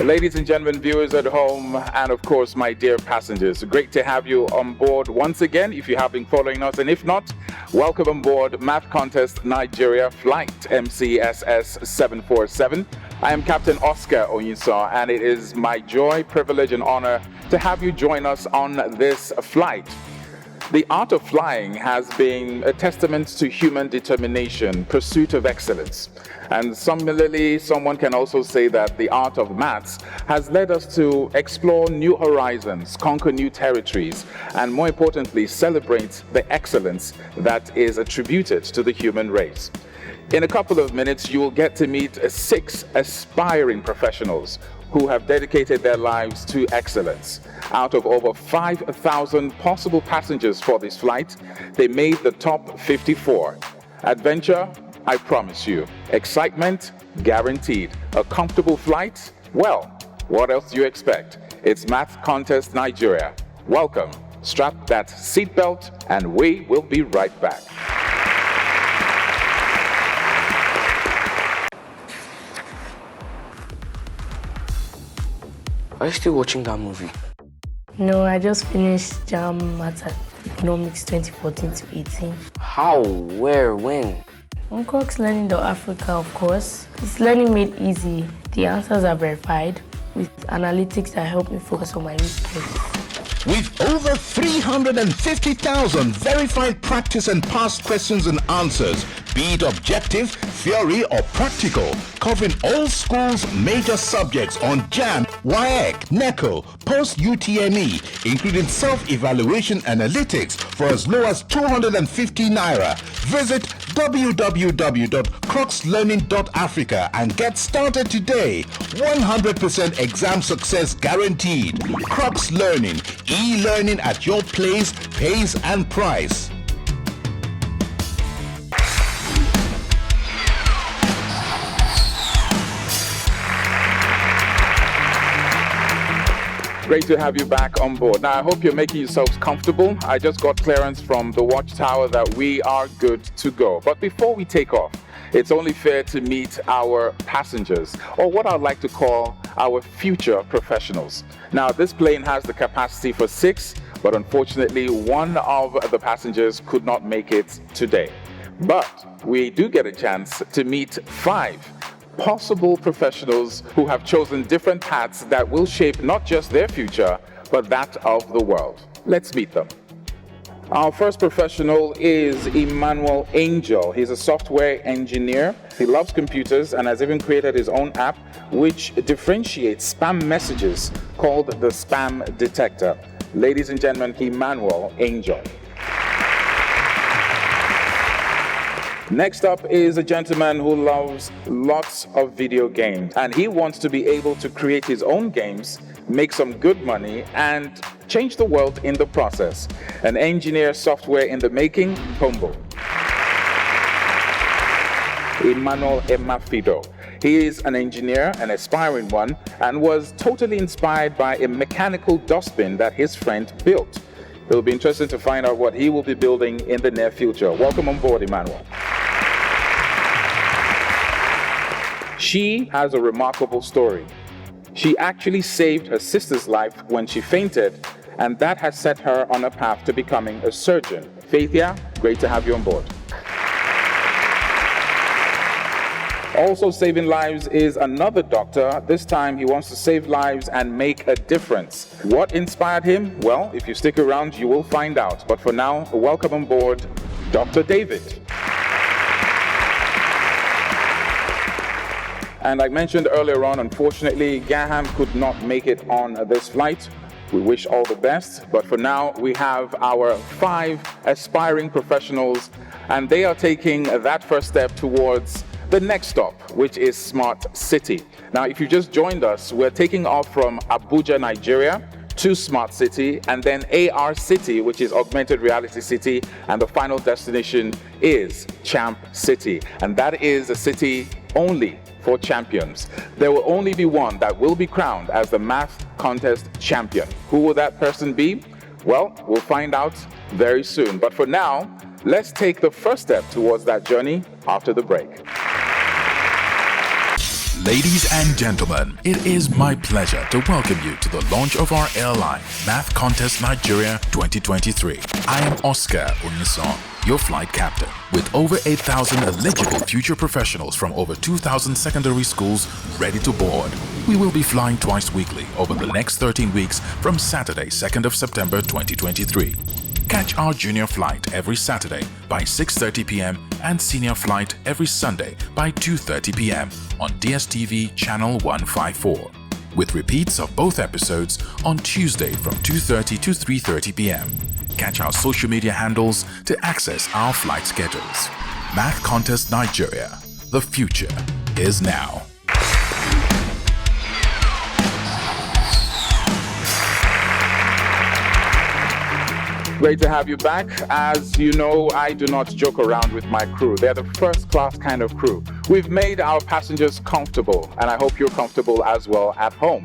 Ladies and gentlemen, viewers at home, and of course, my dear passengers, great to have you on board once again if you have been following us, and if not, welcome on board MathContest Nigeria flight MCN S1 I am Captain Oscar Onyinso, and it is my joy, privilege, and honor to have you join us on this flight. The art of flying has been a testament to human determination, pursuit of excellence. And similarly, someone can also say that the art of maths has led us to explore new horizons, conquer new territories, and more importantly, celebrate the excellence that is attributed to the human race. In a couple of minutes, you will get to meet 6 aspiring professionals who have dedicated their lives to excellence. Out of over 5,000 possible passengers for this flight, they made the top 54. Adventure, I promise you. Excitement, guaranteed. A comfortable flight? Well, what else do you expect? It's MathContest Nigeria. Welcome. Strap that seatbelt, and we will be right back. Are you still watching that movie? No, I just finished JAM Maths Economics 2014 to 18. How? Where? When? On CoxLearning.Africa, of course. It's learning made easy. The answers are verified with analytics that help me focus on my research. With over 350,000 verified practice and past questions and answers, be it objective, theory or practical, covering all schools' major subjects on JAM, WAEC, NECO, post-UTME, including self-evaluation analytics for as low as 250 Naira. Visit www.crocslearning.africa and get started today. 100% exam success guaranteed. Crocs Learning, e-learning at your place, pace and price. Great to have you back on board. Now, I hope you're making yourselves comfortable. I just got clearance from the watchtower that we are good to go. But before we take off, it's only fair to meet our passengers, or what I'd like to call our future professionals. Now, this plane has the capacity for 6, but unfortunately, one of the passengers could not make it today. But we do get a chance to meet 5 possible professionals who have chosen different paths that will shape not just their future, but that of the world. Let's meet them. Our first professional is Emmanuel Angel. He's a software engineer. He loves computers and has even created his own app which differentiates spam messages called the Spam Detector. Ladies and gentlemen, Emmanuel Angel. Next up is a gentleman who loves lots of video games, and he wants to be able to create his own games, make some good money, and change the world in the process. An engineer software in the making, Pombo. Emmanuel Emafido. He is an engineer, an aspiring one, and was totally inspired by a mechanical dustbin that his friend built. It will be interesting to find out what he will be building in the near future. Welcome on board, Emmanuel. She has a remarkable story. She actually saved her sister's life when she fainted, and that has set her on a path to becoming a surgeon. Faithia, great to have you on board. Also saving lives is another doctor. This time he wants to save lives and make a difference. What inspired him? Well, if you stick around, you will find out. But for now, welcome on board, Dr. David. And like mentioned earlier on, unfortunately, Gaham could not make it on this flight. We wish all the best, but for now, we have our 5 aspiring professionals, and they are taking that first step towards the next stop, which is Smart City. Now, if you just joined us, we're taking off from Abuja, Nigeria, to Smart City, and then AR City, which is Augmented Reality City, and the final destination is Champ City, and that is a city only for champions. There will only be one that will be crowned as the Math Contest champion. Who will that person be? Well, we'll find out very soon. But for now, let's take the first step towards that journey after the break. Ladies and gentlemen, it is my pleasure to welcome you to the launch of our airline, MathContest Nigeria 2023. I am Oscar Onyison, your flight captain. With over 8,000 eligible future professionals from over 2,000 secondary schools ready to board, we will be flying twice weekly over the next 13 weeks from Saturday, 2nd of September 2023. Catch our junior flight every Saturday by 6:30 p.m. and senior flight every Sunday by 2:30 p.m. on DSTV channel 154, with repeats of both episodes on Tuesday from 2:30 to 3:30 p.m. Catch our social media handles to access our flight schedules. MathContest Nigeria. The future is now. Great to have you back. As you know, I do not joke around with my crew. They're the first class kind of crew. We've made our passengers comfortable, and I hope you're comfortable as well at home.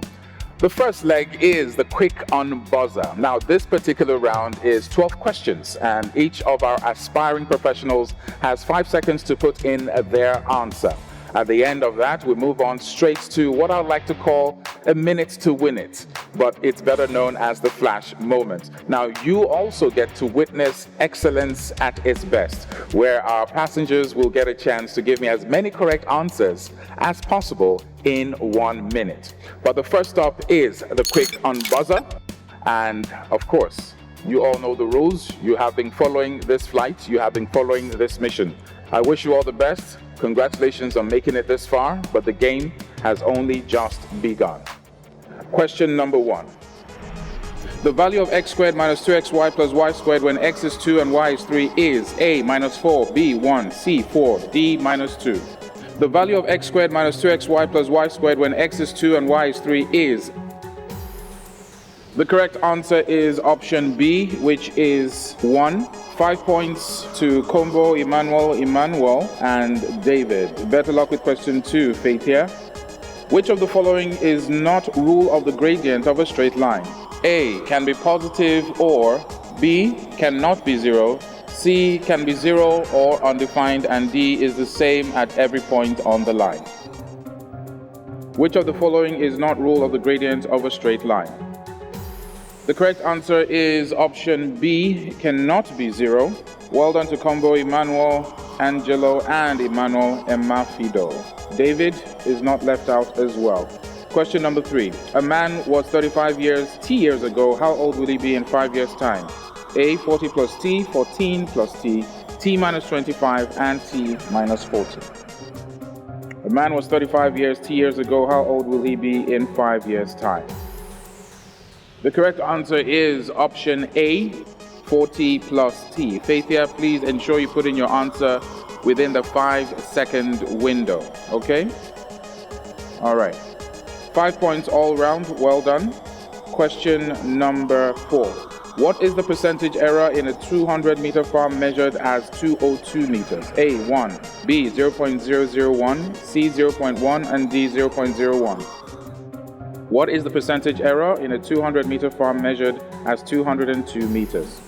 The first leg is the quick on buzzer. Now, this particular round is 12 questions, and each of our aspiring professionals has 5 seconds to put in their answer. At the end of that, we move on straight to what I'd like to call a minute to win it, but it's better known as the flash moment. Now, you also get to witness excellence at its best, where our passengers will get a chance to give me as many correct answers as possible in 1 minute. But the first stop is the quick on buzzer, and of course, you all know the rules. You have been following this flight, you have been following this mission. I wish you all the best. Congratulations on making it this far, but the game has only just begun. Question number 1. The value of x squared minus 2xy plus y squared when x is 2 and y is 3 is A, minus 4, B, 1, C, 4, D, minus 2. The value of x squared minus 2xy plus y squared when x is 2 and y is 3 is... The correct answer is option B, which is 1. 5 points to Combo, Emmanuel, and David. Better luck with question 2, Faithia. Which of the following is not rule of the gradient of a straight line? A, can be positive or B, cannot be 0, C, can be 0 or undefined, and D is the same at every point on the line. Which of the following is not rule of the gradient of a straight line? The correct answer is option B, cannot be 0. Well done to Combo, Emmanuel, Angelo, and Emmanuel Emafido. David is not left out as well. Question number 3. A man was 35 years ago. How old will he be in 5 years' time? A, 40 plus T, 14 plus T, T minus 25, and T minus 40. A man was 35 years ago. How old will he be in 5 years' time? The correct answer is option A, 40 plus T. Faithia, please ensure you put in your answer within the 5-second window, okay? All right. 5 points all round, well done. Question number 4. What is the percentage error in a 200-meter farm measured as 202 meters? A, 1, B, 0.001, C, 0.1, and D, 0.01. What is the percentage error in a 200-meter farm measured as 202 meters?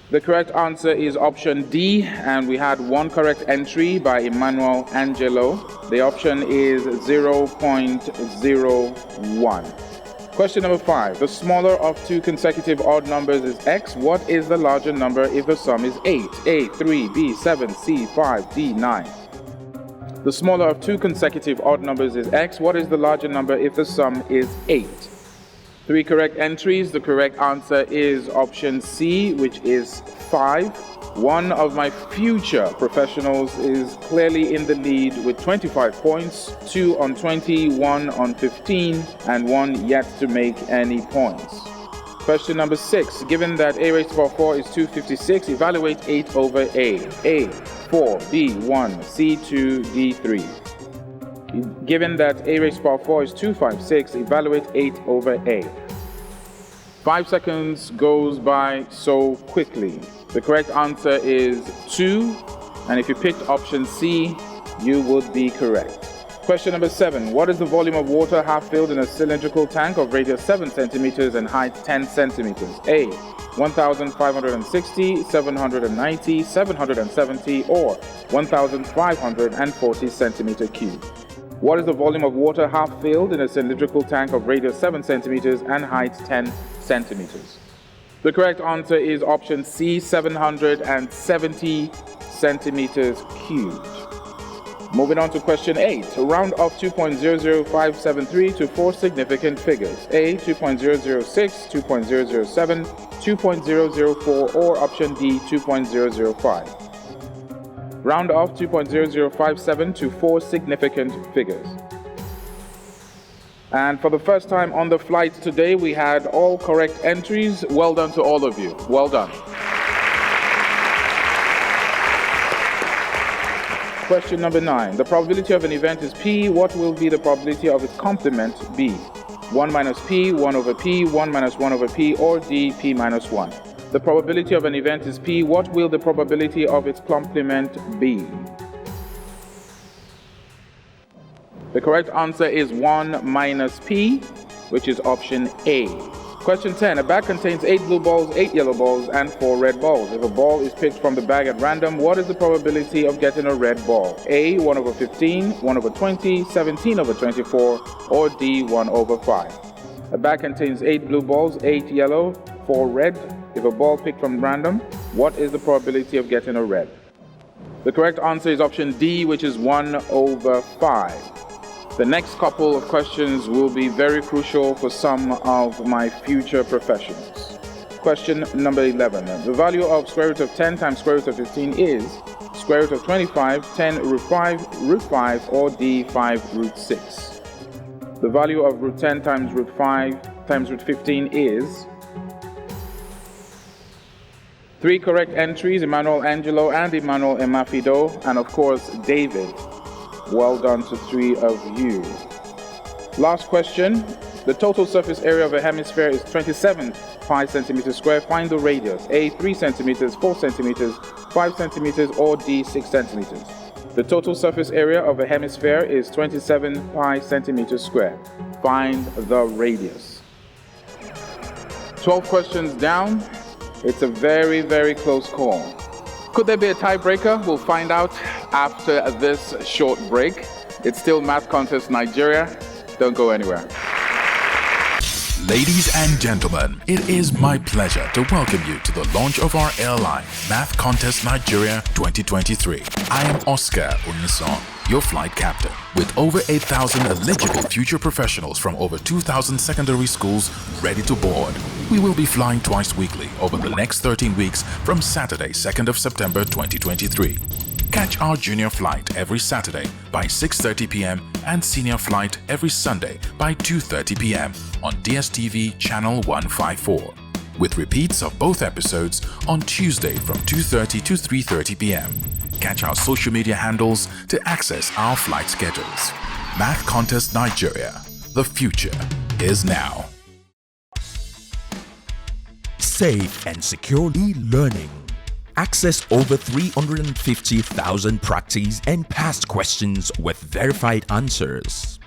The correct answer is option D, and we had 1 correct entry by Emmanuel Angelo. The option is 0.01. Question number 5. The smaller of 2 consecutive odd numbers is x. What is the larger number if the sum is 8? A, 3, B, 7, C, 5, D, 9. The smaller of 2 consecutive odd numbers is x. What is the larger number if the sum is 8? 3 correct entries. The correct answer is option C, which is 5. One of my future professionals is clearly in the lead with 25 points, 2 on 20, 1 on 15, and 1 yet to make any points. Question number 6. Given that a raised to the power 4 is 256, evaluate 8 over a. A, 4, B, 1, C, 2, D, 3. Given that a raised to the power 4 is 256, evaluate 8 over a. 5 seconds goes by so quickly. The correct answer is 2, and if you picked option C, you would be correct. Question number 7. What is the volume of water half filled in a cylindrical tank of radius 7 centimeters and height 10 centimeters? A, 1,560, 790, 770, or 1,540 centimeter cubed. What is the volume of water half filled in a cylindrical tank of radius 7 centimeters and height 10 centimeters? The correct answer is option C, 770 centimeters cubed. Moving on to question 8. Round off 2.00573 to 4 significant figures. A, 2.006, 2.007, 2.004, or option D, 2.005. Round off 2.0057 to 4 significant figures. And for the first time on the flight today, we had all correct entries. Well done to all of you. Well done. Question number 9. The probability of an event is P. What will be the probability of its complement B? 1 minus P, 1 over P, 1 minus 1 over P, or D, P minus 1. The probability of an event is P. What will the probability of its complement be? The correct answer is 1 minus P, which is option A. Question 10. A bag contains 8 blue balls, 8 yellow balls, and 4 red balls. If a ball is picked from the bag at random, what is the probability of getting a red ball? A, 1 over 15, 1 over 20, 17 over 24, or D, 1 over 5. A bag contains 8 blue balls, 8 yellow, 4 red. If a ball picked from random, what is the probability of getting a red? The correct answer is option D, which is 1 over 5. The next couple of questions will be very crucial for some of my future professionals. Question number 11. The value of square root of 10 times square root of 15 is square root of 25, 10 root 5, or D, 5 root 6. The value of root 10 times root 5 times root 15 is 3 correct entries, Emmanuel Angelo and Emmanuel Emafido, and of course, David. Well done to 3 of you. Last question. The total surface area of a hemisphere is 27 pi centimeters square. Find the radius. A, 3 centimeters, 4 centimeters, 5 centimeters, or D, 6 centimeters. The total surface area of a hemisphere is 27 pi centimeters square. Find the radius. 12 questions down. It's a very, very close call. Could there be a tiebreaker? We'll find out after this short break. It's still MathContest Nigeria. Don't go anywhere. Ladies and gentlemen, it is my pleasure to welcome you to the launch of our airline, MathContest Nigeria 2023. I am Oscar Onyeson, your flight captain. With over 8,000 eligible future professionals from over 2,000 secondary schools ready to board, we will be flying twice weekly over the next 13 weeks from Saturday, 2nd of September 2023. Catch our junior flight every Saturday by 6:30 p.m. and senior flight every Sunday by 2:30 p.m. on DSTV channel 154, with repeats of both episodes on Tuesday from 2:30 to 3:30 p.m. Catch our social media handles to access our flight schedules. MathContest Nigeria. The future is now. Safe and secure e-learning. Access over 350,000 practice and past questions with verified answers.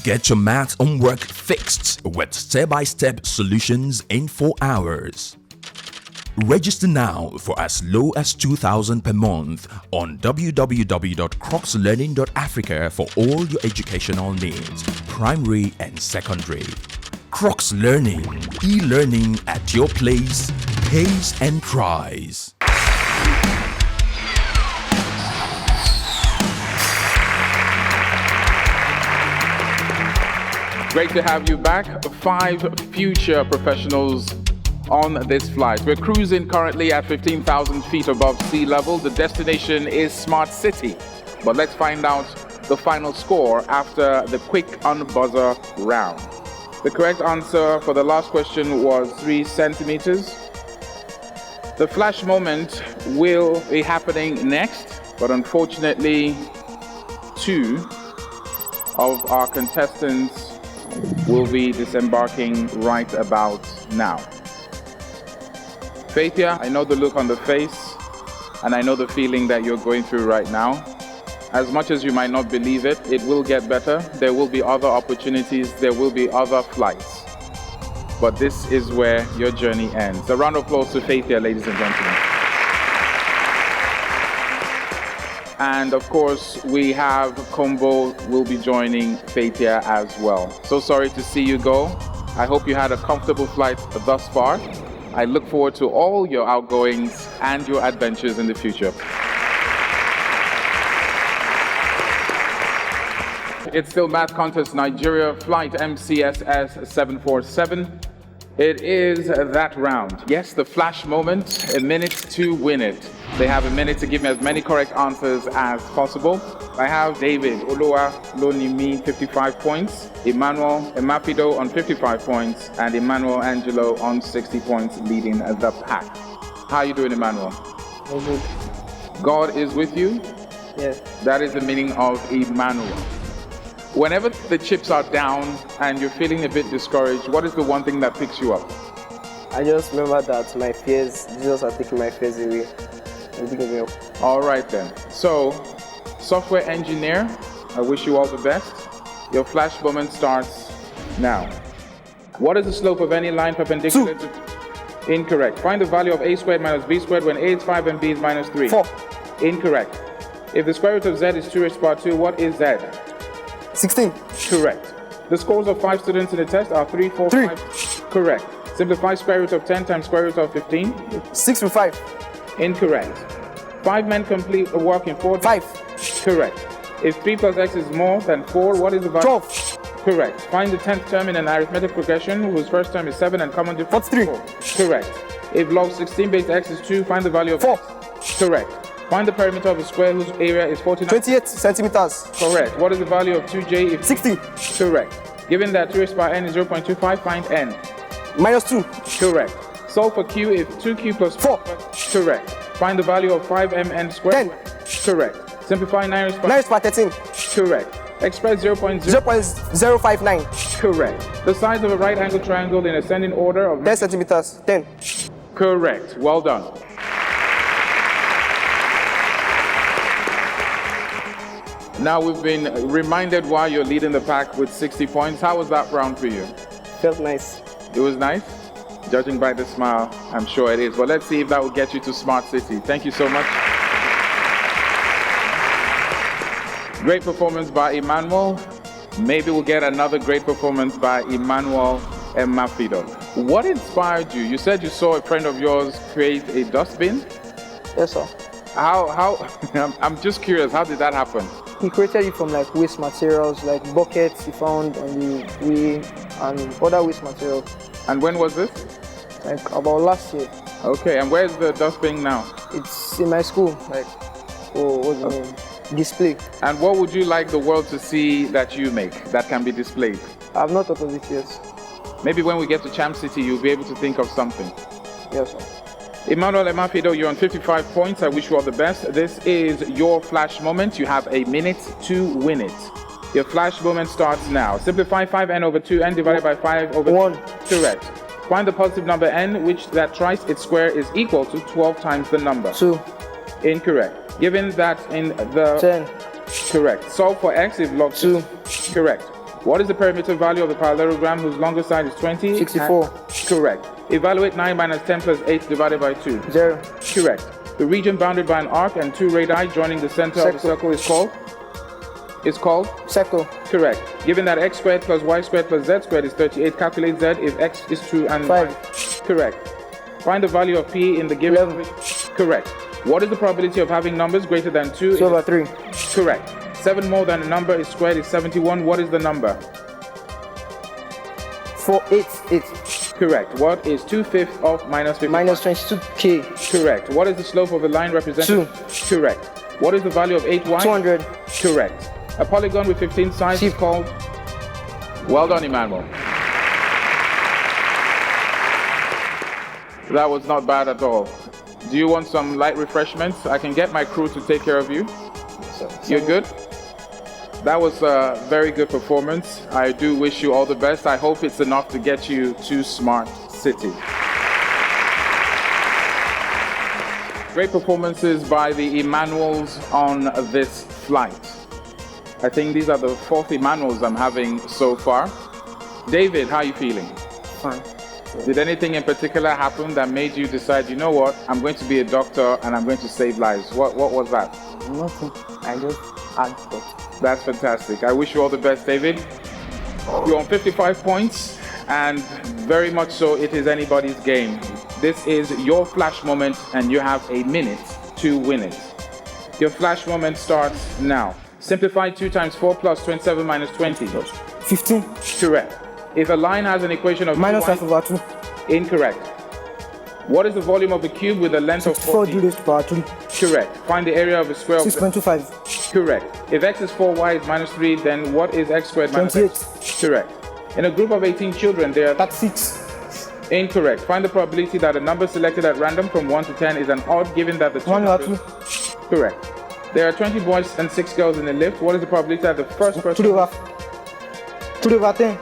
Get your math homework fixed with step-by-step solutions in 4 hours. Register now for as low as 2,000 per month on www.crocslearning.africa for all your educational needs, primary and secondary. Crocs Learning, e-learning at your place, pace and price. Great to have you back. 5 future professionals on this flight. We're cruising currently at 15,000 feet above sea level. The destination is Smart City. But let's find out the final score after the quick unbuzzer round. The correct answer for the last question was 3 centimeters. The flash moment will be happening next, but unfortunately, 2 of our contestants will be disembarking right about now. Faithia, I know the look on the face, and I know the feeling that you're going through right now. As much as you might not believe it, it will get better. There will be other opportunities, there will be other flights. But this is where your journey ends. A round of applause to Faithia, ladies and gentlemen. And of course, we have Combo will be joining Faithia as well. So sorry to see you go. I hope you had a comfortable flight thus far. I look forward to all your outgoings and your adventures in the future. It's still Math Contest Nigeria, flight MCN S1 It is that round. Yes, the flash moment, a minute to win it. They have a minute to give me as many correct answers as possible. I have David Oloa Lonimi, 55 points, Emmanuel Emafido on 55 points, and Emmanuel Angelo on 60 points, leading the pack. How are you doing, Emmanuel? I'm good. God is with you? Yes. That is the meaning of Emmanuel. Whenever the chips are down and you're feeling a bit discouraged, what is the one thing that picks you up? I just remember that my fears, Jesus has taken my fears away. And picking me up. All right then. So, software engineer, I wish you all the best. Your flash moment starts now. What is the slope of any line perpendicular to... Incorrect. Find the value of a squared minus b squared when a is 5 and b is minus 3. 4. Incorrect. If the square root of z is 2 raised to the power 2, what is z? 16. Correct. The scores of 5 students in the test are 3, 4, 3. 5. Correct. Simplify square root of 10 times square root of 15. 6 with 5. Incorrect. 5 men complete a work in 4 days. 5. Correct. If 3 plus x is more than 4, what is the value? 12. Correct. Find the 10th term in an arithmetic progression whose first term is 7 and common difference 43. 4. Correct. If log 16 base x is 2, find the value of 4. x. Correct. Find the perimeter of a square whose area is 49. 28 centimeters. Correct. What is the value of 2j if 60. Correct. Given that 2 raised to the power n is 0.25, find n. Minus 2. Correct. Solve for q if 2q plus 4. Correct. Find the value of 5mn squared. 10. Correct. Simplify 9 raised to the 9 is 13. Correct. Express 0.0. 0.059. Correct. The size of a right angle triangle in ascending order of 10 centimeters. 10. Correct. Well done. Now we've been reminded why you're leading the pack with 60 points. How was that round for you? Felt nice. It was nice? Judging by the smile, I'm sure it is. But let's see if that will get you to Smart City. Thank you so much. Great performance by Emmanuel. Maybe we'll get another great performance by Emmanuel Emafido. What inspired you? You said you saw a friend of yours create a dustbin. Yes, sir. How I'm just curious, how did that happen? He created it from like waste materials, like buckets he found on the way and other waste materials. And when was this? Like about last year. Okay, and where's the dustbin now? It's in my school, like for what's the name? Display. And what would you like the world to see that you make that can be displayed? I've not thought of it yet. Maybe when we get to Champ City, you'll be able to think of something. Yes, sir. Emmanuel Emafido, you're on 55 points. I wish you all the best. This is your flash moment. You have a minute to win it. Your flash moment starts now. Simplify 5n over 2n divided by 5 over 1. Correct. Find the positive number n, which that twice its square is equal to 12 times the number. 2. Incorrect. Given that in the... 10. Correct. Solve for x if log 2. Correct. What is the perimeter value of a parallelogram whose longest side is 20? 64. Correct. Evaluate 9 minus 10 plus 8 divided by 2. 0. Correct. The region bounded by an arc and 2 radii joining the center of the circle is called? Is called? Circle. Correct. Given that x squared plus y squared plus z squared is 38, calculate z if x is 2 and 5. Correct. Find the value of p in the given... 11. Correct. What is the probability of having numbers greater than 2? 2 over 3. Correct. 7 more than a number is squared is 71. What is the number? 4, 8, 8. Correct. What is 2/5 of minus 50? Minus 22k. Correct. What is the slope of a line represented? 2. Correct. What is the value of 8y? 200. Correct. A polygon with 15 sides is called? Well done, Emmanuel. That was not bad at all. Do you want some light refreshments? I can get my crew to take care of you. You're good? That was a very good performance. I do wish you all the best. I hope it's enough to get you to Smart City. Great performances by the Emmanuels on this flight. I think these are the 4th Emmanuels I'm having so far. David, how are you feeling? Fine. Did anything in particular happen that made you decide, you know what, I'm going to be a doctor and I'm going to save lives? What was that? Nothing. I just had thought. That's fantastic. I wish you all the best, David. You're on 55 points, and very much so it is anybody's game. This is your flash moment, and you have a minute to win it. Your flash moment starts now. Simplify 2 times 4 plus 27 minus 20. 15. Correct. If a line has an equation of Minus 5 over 2. Incorrect. What is the volume of a cube with a length of 4 40? d raised to power 3. Correct. Find the area of a square of 6.25. Correct. If x is 4, y is minus 3, then what is x squared minus 28. x? Correct. In a group of 18 children, there are 36. Incorrect. Find the probability that a number selected at random from 1 to 10 is an odd given that the 1 over 2. Correct. There are 20 boys and 6 girls in the lift. What is the probability that the first person... 3 over 10.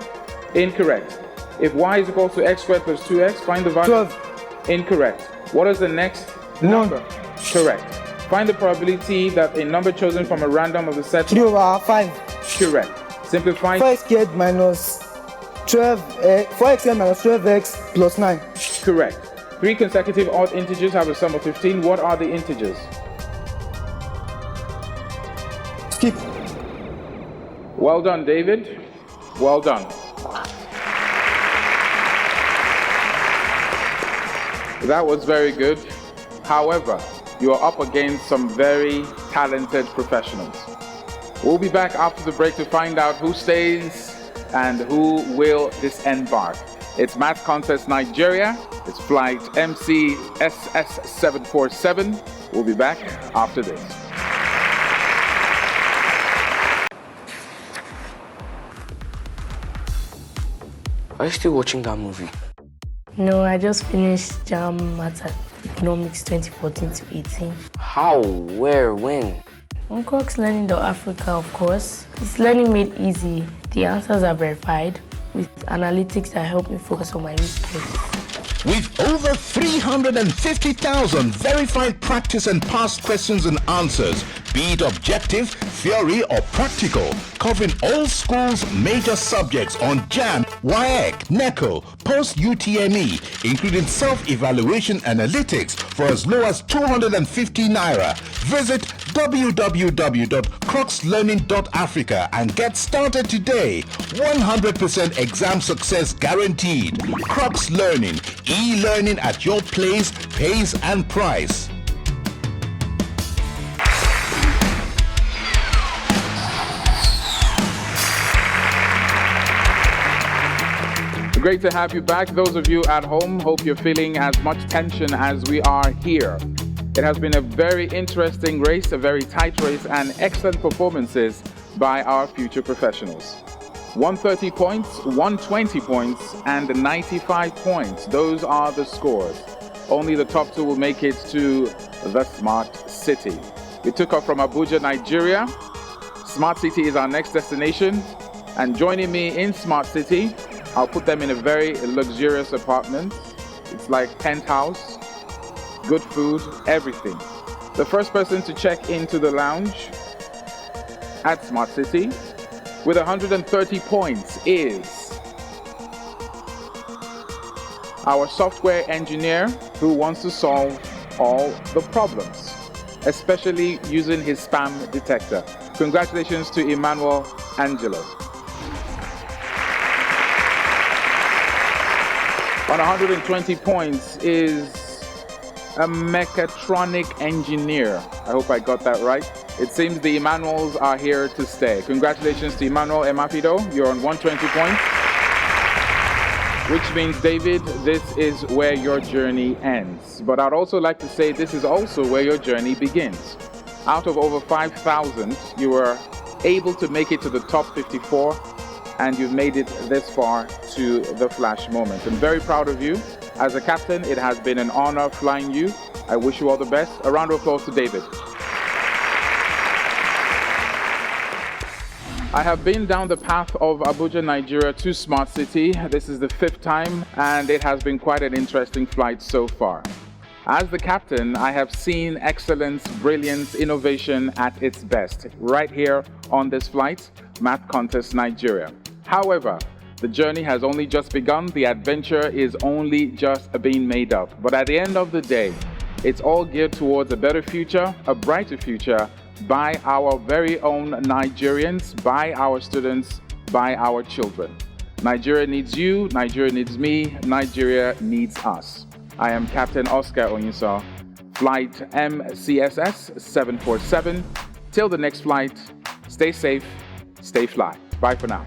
Incorrect. If y is equal to x squared plus 2x, find the value... 12. Incorrect. What is the next number? Correct. Find the probability that a number chosen from a random of the set... 3 over 5. Correct. Simplify... 4x squared minus 12, 4x squared minus 12x plus 9. Correct. 3 consecutive odd integers have a sum of 15. What are the integers? Skip. Well done, David. Well done. That was very good. However, you are up against some very talented professionals. We'll be back after the break to find out who stays and who will disembark. It's MathContest Nigeria. It's flight MCN S1 We'll be back after this. Are you still watching that movie? No, I just finished JAM Maths Economics 2014 to 18. How? Where? When? On Coxlearning.Africa, of course. It's learning made easy. The answers are verified with analytics that help me focus on my research. With over 350,000 verified practice and past questions and answers, be it objective, theory or practical, covering all schools' major subjects on JAM, WAEC, NECO, post-UTME, including self-evaluation analytics for as low as 250 Naira. Visit www.crocslearning.africa and get started today. 100% exam success guaranteed. Crocs Learning, e-learning at your place, pace and price. Great to have you back. Those of you at home, hope you're feeling as much tension as we are here. It has been a very interesting race, a very tight race, and excellent performances by our future professionals. 130 points, 120 points, and 95 points. Those are the scores. Only the top 2 will make it to the Smart City. We took off from Abuja, Nigeria. Smart City is our next destination. And joining me in Smart City, I'll put them in a very luxurious apartment. It's like penthouse, good food, everything. The first person to check into the lounge at Smart City with 130 points is our software engineer who wants to solve all the problems, especially using his spam detector. Congratulations to Emmanuel Angelo. On 120 points is a mechatronic engineer. I hope I got that right. It seems the Emmanuels are here to stay. Congratulations to Emmanuel Emafido. You're on 120 points. Which means, David, this is where your journey ends. But I'd also like to say this is also where your journey begins. Out of over 5,000, you were able to make it to the top 54, and you've made it this far to the flash moment. I'm very proud of you. As a captain, it has been an honor flying you. I wish you all the best. A round of applause to David. I have been down the path of Abuja, Nigeria to Smart City. This is the 5th time, and it has been quite an interesting flight so far. As the captain, I have seen excellence, brilliance, innovation at its best right here on this flight, MathContest Nigeria. However, The journey has only just begun. The adventure is only just being made up. But at the end of the day, it's all geared towards a better future, a brighter future, by our very own Nigerians, by our students, by our children. Nigeria needs you, Nigeria needs me, Nigeria needs us. I am Captain Oscar Onyiso, flight MCSS 747. Till the next flight, stay safe, stay fly. Bye for now.